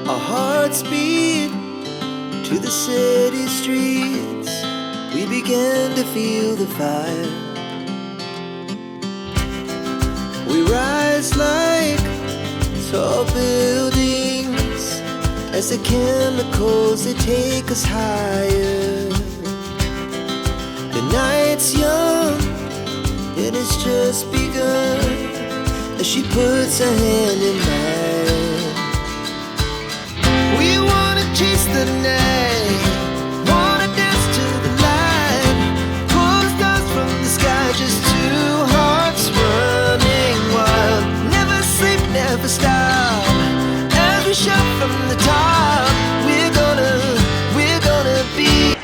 Our hearts beat to the city streets. We began to feel the fire. We rise like tall buildings as the chemicals, they take us higher. The night's young, it has just begun, as she puts her hand in mine. We wanna chase the night, wanna dance to the light, pull stars from the sky, just two hearts running wild. Never sleep, never stop, as we shout from the top. We're gonna be.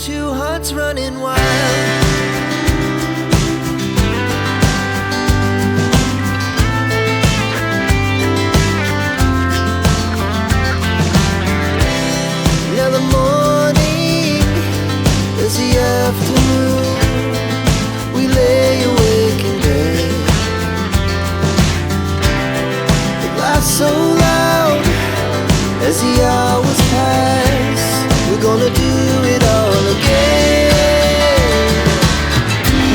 Two hearts running wild. Now the morning is the afternoon. We lay awake in bed. The laughs so loud as the hours pass. We're gonna do it all again.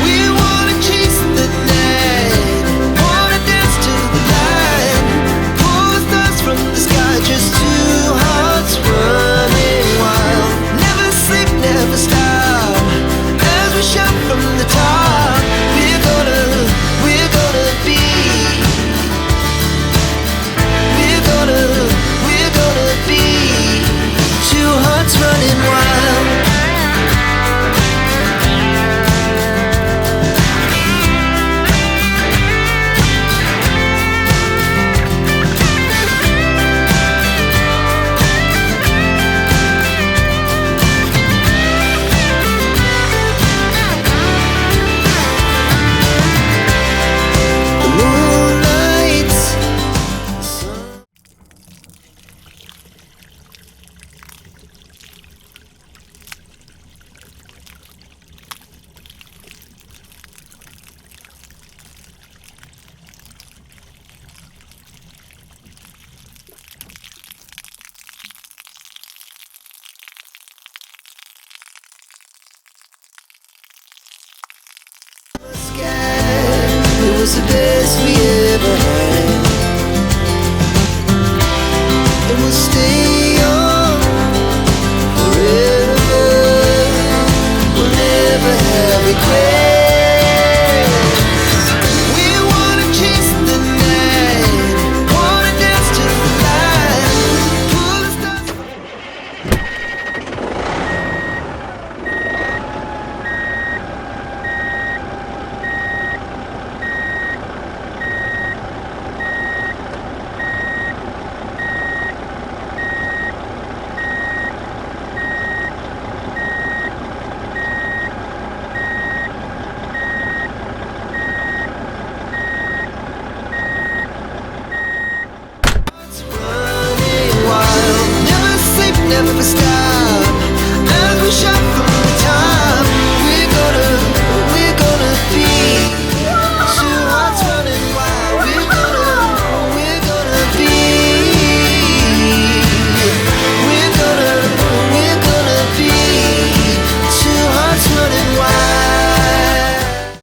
We wanna chase the night, wanna dance to the light, pull stars from the sky, just two hearts running wild. Never sleep, never stop, as we shout from the top. We're gonna be. We're gonna be. Two hearts running wild. The moonlight, the sun. It was a day